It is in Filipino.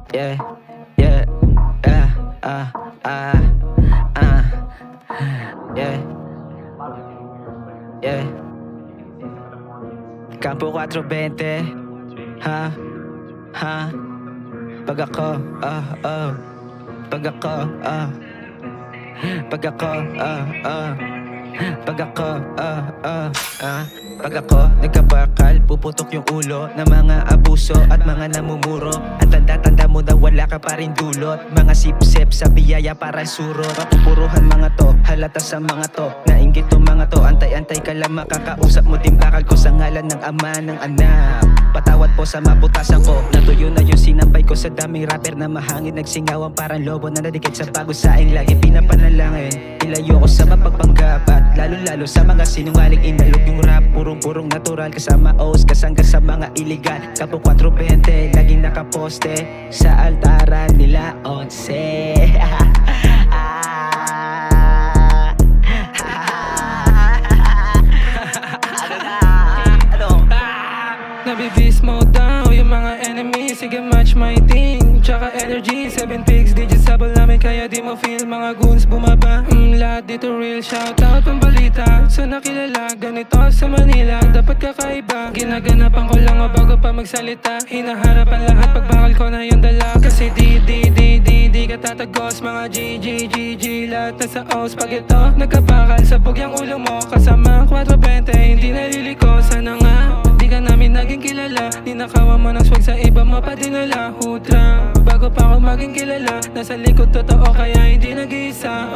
Yeah, yeah, yeah, yeah. Campo 420, ha, ha. Pag ako, pag ako, pag ako, pag ako, pag ako nagkabakal, puputok yung ulo ng mga abuso at mga namumuro. Ang tanda-tanda mo na wala ka pa rin dulot. Mga sip-sip sa biyaya para surot. Mapupuruhan mga to, halata sa mga to. Nainggit to mga to, antay-antay ka lang makakausap mo din bakal ko sa ngalan ng ama ng anak. Patawad po sa mabutasan ko, natuyo na yung sinampay ko sa daming rapper na mahangin. Nagsingawan parang lobo na nadikit sa pagusaing lagi pinapanalangin. Ilayo ko sa mapagpanggap at lalo-lalo sa mga sinungaling inalog yung rap. Purong-purong natural kasama O's, kasangga sa mga iligal. Kapo 420, laging nakaposte sa altaran nila 11. Nabibis mo daw yung mga enemy. Sige match my thing, tsaka energy. 7 pigs, digits sabol namin kaya di mo feel. Mga goons bumaba, lahat dito real. Shoutout ang balita sa nakilala. Ganito sa Manila, dapat kakaiba. Ginaganapan ko lang o bago pa magsalita. Hinaharapan lahat pagbakal ko na yung dala. Kasi di ka tatagos. Mga G, lahat na sa O's. Pag ito, nagkabakal, sabog yung ulo mo. Kasama 420, hindi naliliko. Sana nga di ka namin naging kilala. Ninakawan mo ng swag sa iba mo pa dinala. Hutra, bago pa ako maging kilala. Nasa likod totoo kaya hindi nag-iisa.